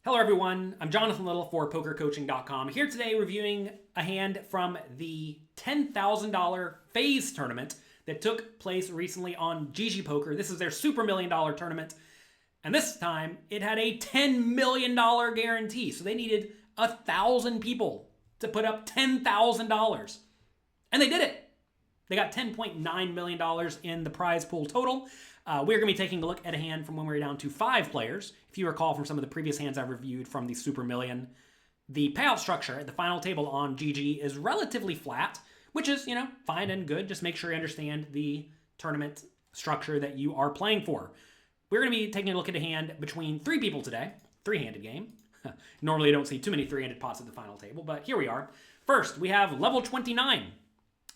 Hello everyone, I'm Jonathan Little for PokerCoaching.com, here today reviewing a hand from the $10,000 FaZe tournament that took place recently on GGPoker. This is their Super $1 Million tournament, and this time it had a $10 million guarantee, so they needed 1,000 people to put up $10,000, and they did it. They got $10.9 million in the prize pool total. We're going to be taking a look at a hand from when we were down to 5 players. If you recall from some of the previous hands I've reviewed from the Super Million, the payout structure at the final table on GG is relatively flat, which is, fine and good. Just make sure you understand the tournament structure that you are playing for. We're going to be taking a look at a hand between 3 people today. 3-handed game. Normally, I don't see too many 3-handed pots at the final table, but here we are. First, we have level 29,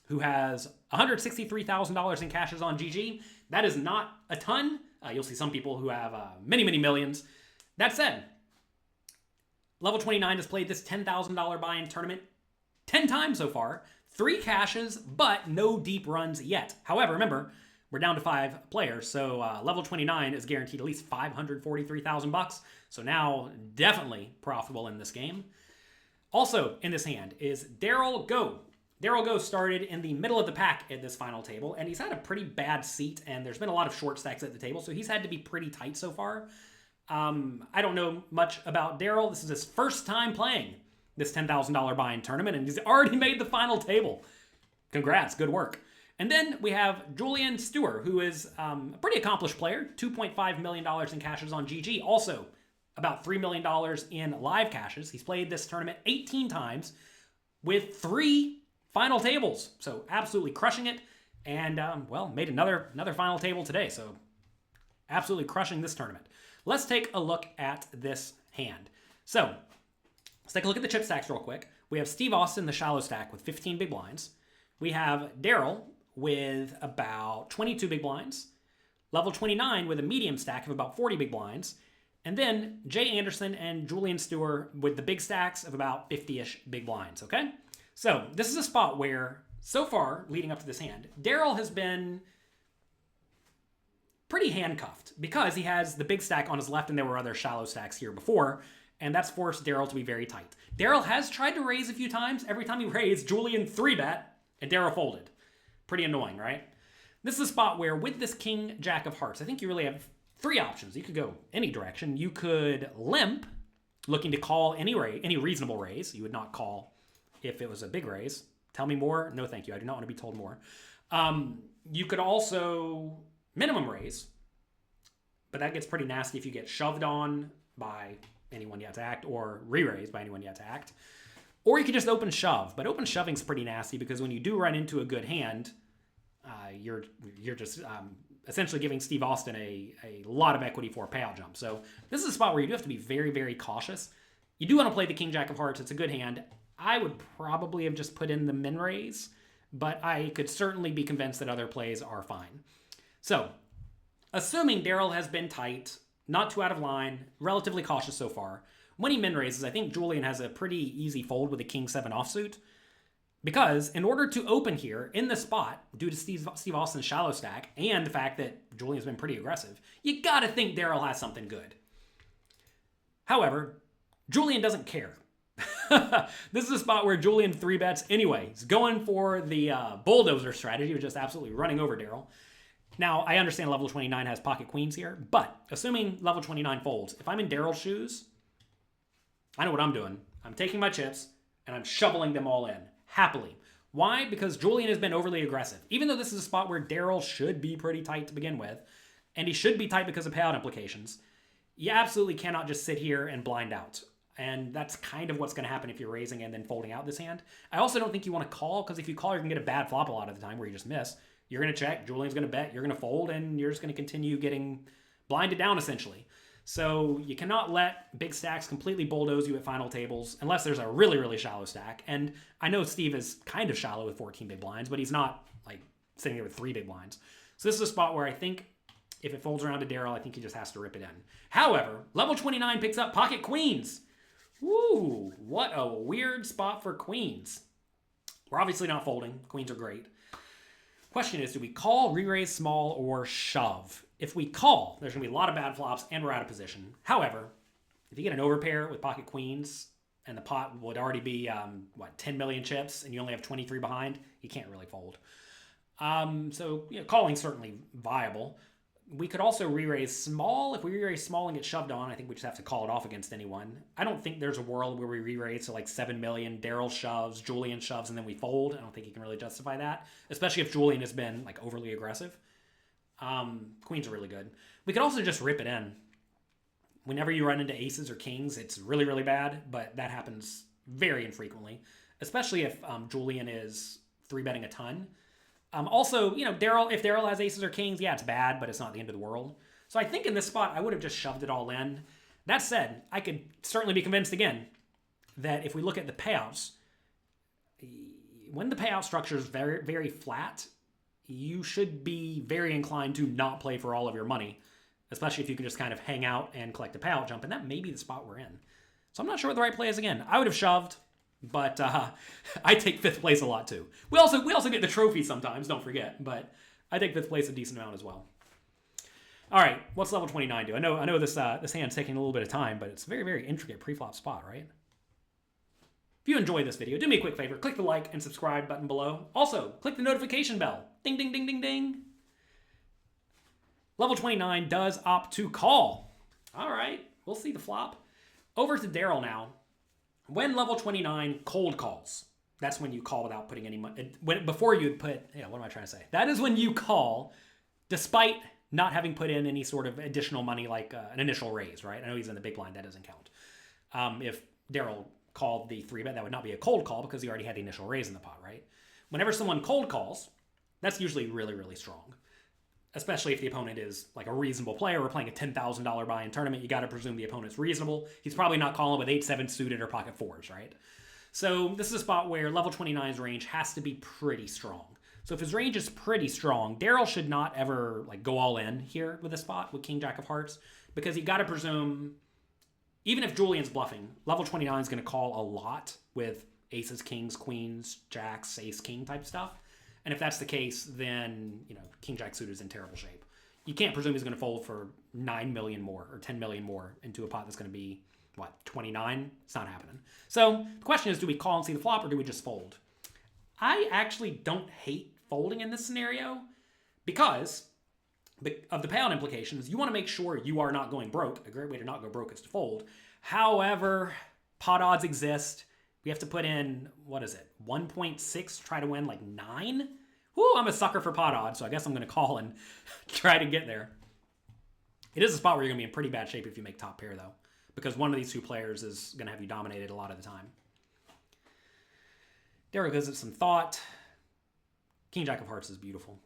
who has $163,000 in cashes on GG. That is not a ton. You'll see some people who have many, many millions. That said, level 29 has played this $10,000 buy-in tournament 10 times so far. 3 cashes, but no deep runs yet. However, remember, we're down to 5 players, so level 29 is guaranteed at least $543,000. So now, definitely profitable in this game. Also in this hand is Daryl Go. Daryl Go started in the middle of the pack at this final table, and he's had a pretty bad seat, and there's been a lot of short stacks at the table, so he's had to be pretty tight so far. I don't know much about Daryl. This is his first time playing this $10,000 buy-in tournament, and he's already made the final table. Congrats, good work. And then we have Julian Stewart, who is a pretty accomplished player, $2.5 million in cashes on GG, also about $3 million in live cashes. He's played this tournament 18 times with 3 final tables, so absolutely crushing it, and made another final table today, so absolutely crushing this tournament. Let's take a look at this hand. So let's take a look at the chip stacks real quick. We have Steve Austin, the shallow stack, with 15 big blinds. We have Daryl with about 22 big blinds. Level 29 with a medium stack of about 40 big blinds. And then Jay Anderson and Julian Stewart with the big stacks of about 50-ish big blinds, okay? So this is a spot where, so far, leading up to this hand, Daryl has been pretty handcuffed because he has the big stack on his left and there were other shallow stacks here before, and that's forced Daryl to be very tight. Daryl has tried to raise a few times. Every time he raised, Julian 3-bet, and Daryl folded. Pretty annoying, right? This is a spot where, with this King Jack of Hearts, I think you really have 3 options. You could go any direction. You could limp, looking to call any reasonable raise. You would not call if it was a big raise. Tell me more. No, thank you. I do not want to be told more. You could also minimum raise, but that gets pretty nasty if you get shoved on by anyone yet to act or re-raised by anyone yet to act. Or you could just open shove, but open shoving is pretty nasty because when you do run into a good hand, you're just essentially giving Steve Austin a lot of equity for a payout jump. So this is a spot where you do have to be very, very cautious. You do want to play the King Jack of Hearts. It's a good hand. I would probably have just put in the min raise, but I could certainly be convinced that other plays are fine. So, assuming Daryl has been tight, not too out of line, relatively cautious so far, when he min raises, I think Julian has a pretty easy fold with a King 7 offsuit, because in order to open here in the spot, due to Steve Austin's shallow stack and the fact that Julian's been pretty aggressive, you gotta think Daryl has something good. However, Julian doesn't care. This is a spot where Julian 3-bets anyway. He's going for the bulldozer strategy, which is just absolutely running over Daryl. Now, I understand level 29 has pocket queens here, but assuming level 29 folds, if I'm in Daryl's shoes, I know what I'm doing. I'm taking my chips, and I'm shoveling them all in, happily. Why? Because Julian has been overly aggressive. Even though this is a spot where Daryl should be pretty tight to begin with, and he should be tight because of payout implications, you absolutely cannot just sit here and blind out. And that's kind of what's going to happen if you're raising and then folding out this hand. I also don't think you want to call, because if you call, you're going to get a bad flop a lot of the time where you just miss. You're going to check, Julian's going to bet, you're going to fold, and you're just going to continue getting blinded down, essentially. So you cannot let big stacks completely bulldoze you at final tables, unless there's a really, really shallow stack. And I know Steve is kind of shallow with 14 big blinds, but he's not like sitting there with 3 big blinds. So this is a spot where I think if it folds around to Daryl, I think he just has to rip it in. However, level 29 picks up pocket queens. Woo, what a weird spot for queens. We're obviously not folding. Queens are great. Question is, do we call, re-raise small, or shove? If we call, there's going to be a lot of bad flops, and we're out of position. However, if you get an overpair with pocket queens and the pot would already be, 10 million chips and you only have 23 behind, you can't really fold. So, calling's certainly viable. We could also re-raise small. If we re-raise small and get shoved on, I think we just have to call it off against anyone. I don't think there's a world where we re-raise to like 7 million, Daryl shoves, Julian shoves, and then we fold. I don't think you can really justify that, especially if Julian has been like overly aggressive. Queens are really good. We could also just rip it in. Whenever you run into aces or kings, it's really, really bad, but that happens very infrequently, especially if Julian is 3-betting a ton. Also, if Daryl has aces or kings, yeah, it's bad, but it's not the end of the world. So I think in this spot, I would have just shoved it all in. That said, I could certainly be convinced again that if we look at the payouts, when the payout structure is very, very flat, you should be very inclined to not play for all of your money, especially if you can just kind of hang out and collect a payout jump, and that may be the spot we're in. So I'm not sure what the right play is again. I would have shoved. But I take 5th place a lot too. We also get the trophy sometimes, don't forget. But I take 5th place a decent amount as well. All right, what's level 29 do? I know this hand's taking a little bit of time, but it's a very, very intricate pre-flop spot, right? If you enjoyed this video, do me a quick favor. Click the like and subscribe button below. Also, click the notification bell. Ding, ding, ding, ding, ding. Level 29 does opt to call. All right, we'll see the flop. Over to Daryl now. When level 29 cold calls, that's when you call without putting any money. Before you'd put, what am I trying to say? That is when you call, despite not having put in any sort of additional money like an initial raise, right? I know he's in the big blind, that doesn't count. If Daryl called the 3-bet, that would not be a cold call because he already had the initial raise in the pot, right? Whenever someone cold calls, that's usually really, really strong. Especially if the opponent is like a reasonable player. We're playing a $10,000 buy-in tournament. You got to presume the opponent's reasonable. He's probably not calling with 8-7 suited or pocket 4s, right? So this is a spot where level 29's range has to be pretty strong. So if his range is pretty strong, Daryl should not ever like go all in here with a spot with King Jack of Hearts, because you got to presume, even if Julian's bluffing, level 29 is going to call a lot with aces, kings, queens, jacks, ace, king type stuff. And if that's the case, then, King Jack suited is in terrible shape. You can't presume he's going to fold for 9 million more or 10 million more into a pot that's going to be, 29? It's not happening. So the question is, do we call and see the flop or do we just fold? I actually don't hate folding in this scenario because of the payout implications. You want to make sure you are not going broke. A great way to not go broke is to fold. However, pot odds exist. We have to put in, 1.6 to try to win 9? Whoo, I'm a sucker for pot odds, so I guess I'm going to call and try to get there. It is a spot where you're going to be in pretty bad shape if you make top pair, though, because one of these two players is going to have you dominated a lot of the time. Daryl gives it some thought. King Jack of Hearts is beautiful.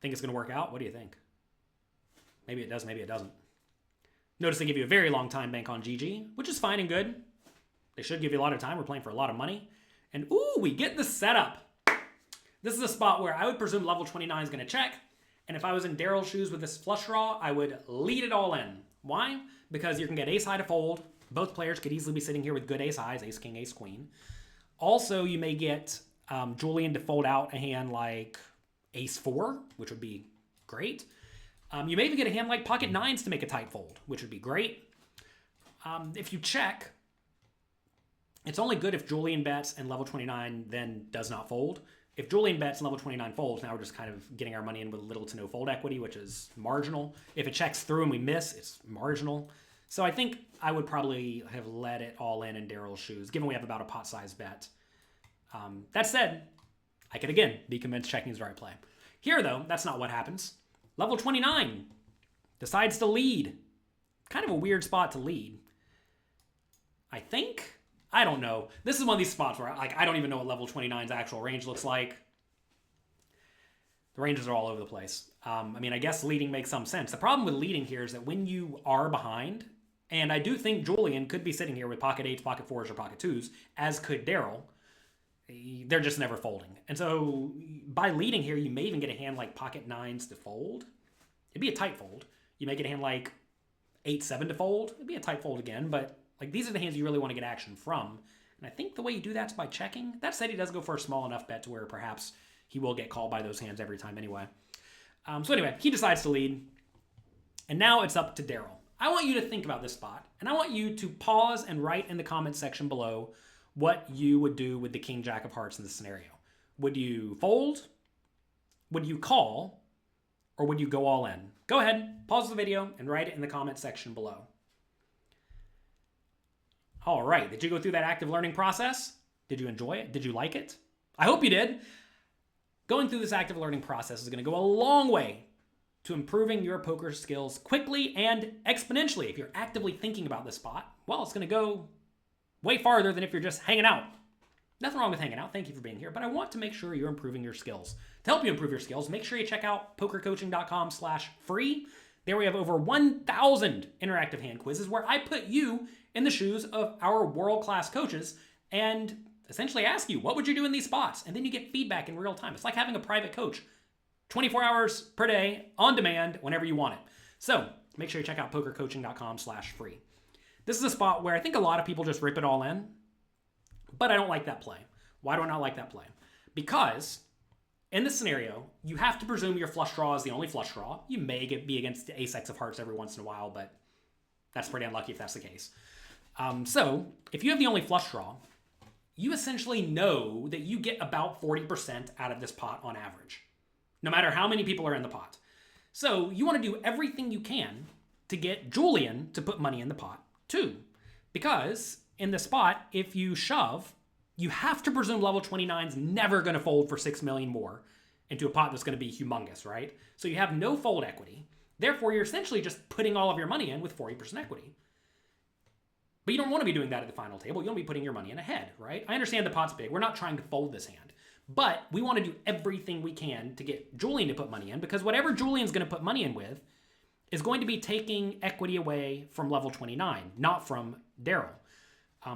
Think it's going to work out? What do you think? Maybe it does, maybe it doesn't. Notice they give you a very long time bank on GG, which is fine and good. They should give you a lot of time. We're playing for a lot of money. And ooh, we get the setup. This is a spot where I would presume level 29 is going to check. And if I was in Daryl's shoes with this flush draw, I would lead it all in. Why? Because you can get ace high to fold. Both players could easily be sitting here with good ace highs, ace king, ace queen. Also, you may get Julian to fold out a hand like ace 4, which would be great. You may even get a hand like pocket 9s to make a tight fold, which would be great. If you check, it's only good if Julian bets and level 29 then does not fold. If Julian bets and level 29 folds, now we're just kind of getting our money in with little to no fold equity, which is marginal. If it checks through and we miss, it's marginal. So I think I would probably have let it all in Daryl's shoes, given we have about a pot-sized bet. That said, I could again be convinced checking is the right play. Here, though, that's not what happens. Level 29 decides to lead. Kind of a weird spot to lead. I think... I don't know. This is one of these spots where I don't even know what level 29's actual range looks like. The ranges are all over the place. I guess leading makes some sense. The problem with leading here is that when you are behind, and I do think Julian could be sitting here with pocket 8s, pocket 4s, or pocket 2s, as could Daryl, they're just never folding. And so by leading here, you may even get a hand like pocket 9s to fold. It'd be a tight fold. You may get a hand like 8-7 to fold. It'd be a tight fold again, but these are the hands you really want to get action from. And I think the way you do that's by checking. That said, he does go for a small enough bet to where perhaps he will get called by those hands every time anyway. So anyway, he decides to lead. And now it's up to Daryl. I want you to think about this spot, and I want you to pause and write in the comment section below what you would do with the king jack of hearts in this scenario. Would you fold? Would you call? Or would you go all in? Go ahead, pause the video, and write it in the comment section below. All right, did you go through that active learning process? Did you enjoy it? Did you like it? I hope you did. Going through this active learning process is going to go a long way to improving your poker skills quickly and exponentially. If you're actively thinking about this spot, well, it's going to go way farther than if you're just hanging out. Nothing wrong with hanging out. Thank you for being here. But I want to make sure you're improving your skills. To help you improve your skills, make sure you check out pokercoaching.com/free. There we have over 1,000 interactive hand quizzes where I put you in the shoes of our world-class coaches and essentially ask you, what would you do in these spots? And then you get feedback in real time. It's like having a private coach, 24 hours per day, on demand, whenever you want it. So make sure you check out pokercoaching.com/free. This is a spot where I think a lot of people just rip it all in, but I don't like that play. Why do I not like that play? Because in this scenario, you have to presume your flush draw is the only flush draw. You may be against the ace-x of hearts every once in a while, but that's pretty unlucky if that's the case. So if you have the only flush draw, you essentially know that you get about 40% out of this pot on average, no matter how many people are in the pot. So you want to do everything you can to get Julian to put money in the pot too. Because in the spot, if you shove, you have to presume level 29's never going to fold for 6 million more into a pot that's going to be humongous, right? So you have no fold equity. Therefore, you're essentially just putting all of your money in with 40% equity. But you don't want to be doing that at the final table. You want to be putting your money in ahead, right? I understand the pot's big. We're not trying to fold this hand. But we want to do everything we can to get Julian to put money in, because whatever Julian's going to put money in with is going to be taking equity away from level 29, not from Daryl.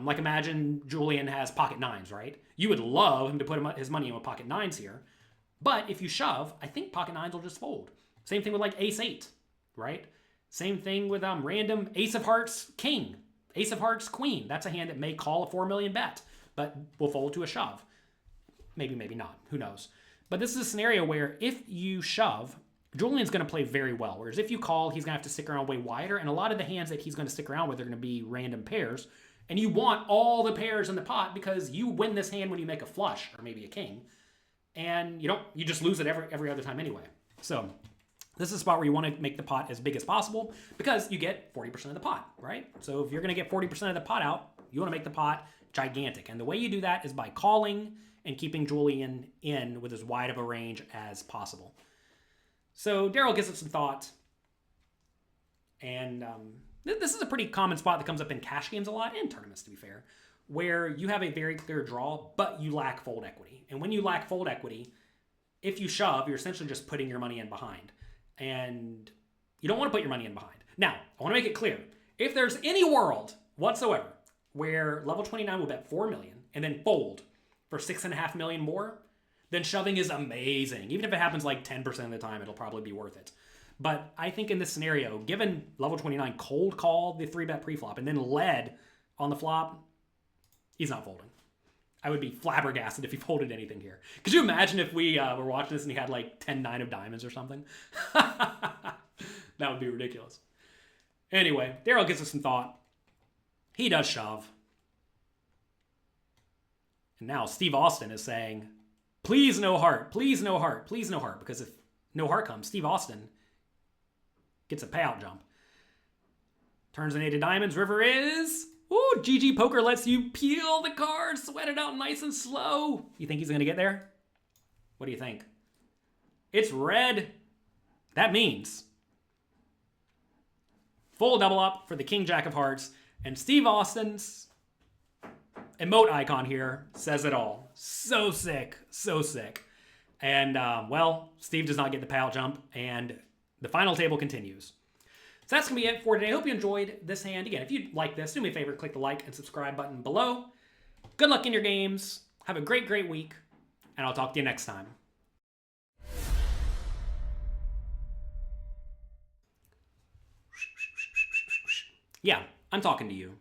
Like imagine Julian has pocket nines, right? You would love him to put his money in with pocket nines here. But if you shove, I think pocket nines will just fold. Same thing with like ace 8, right? Same thing with random ace of hearts king, ace of hearts queen. That's a hand that may call a 4 million bet, but will fold to a shove. Maybe, maybe not. Who knows? But this is a scenario where if you shove, Julian's going to play very well. Whereas if you call, he's going to have to stick around way wider. And a lot of the hands that he's going to stick around with are going to be random pairs. And you want all the pairs in the pot because you win this hand when you make a flush or maybe a king. And you just lose it every other time anyway. So this is a spot where you want to make the pot as big as possible because you get 40% of the pot, right? So if you're going to get 40% of the pot out, you want to make the pot gigantic. And the way you do that is by calling and keeping Julian in with as wide of a range as possible. So Daryl gives it some thought. And this is a pretty common spot that comes up in cash games a lot, and tournaments to be fair, where you have a very clear draw, but you lack fold equity. And when you lack fold equity, if you shove, you're essentially just putting your money in behind. And you don't want to put your money in behind. Now, I want to make it clear. If there's any world whatsoever where level 29 will bet 4 million and then fold for 6.5 million more, then shoving is amazing. Even if it happens like 10% of the time, it'll probably be worth it. But I think in this scenario, given level 29 cold called the 3-bet preflop and then led on the flop, he's not folding. I would be flabbergasted if he folded anything here. Could you imagine if we were watching this and he had like 10-9 of diamonds or something? That would be ridiculous. Anyway, Daryl gives us some thought. He does shove. And now Steve Austin is saying, please no heart, please no heart, please no heart. Because if no heart comes, Steve Austin gets a payout jump. Turns an 8 of diamonds. River is... Ooh, GGPoker lets you peel the cards, sweat it out nice and slow. You think he's going to get there? What do you think? It's red. That means full double up for the King Jack of Hearts. And Steve Austin's emote icon here says it all. So sick. So sick. And, well, Steve does not get the payout jump. And the final table continues. So that's going to be it for today. I hope you enjoyed this hand. Again, if you like this, do me a favor, click the like and subscribe button below. Good luck in your games. Have a great, great week. And I'll talk to you next time. Yeah, I'm talking to you.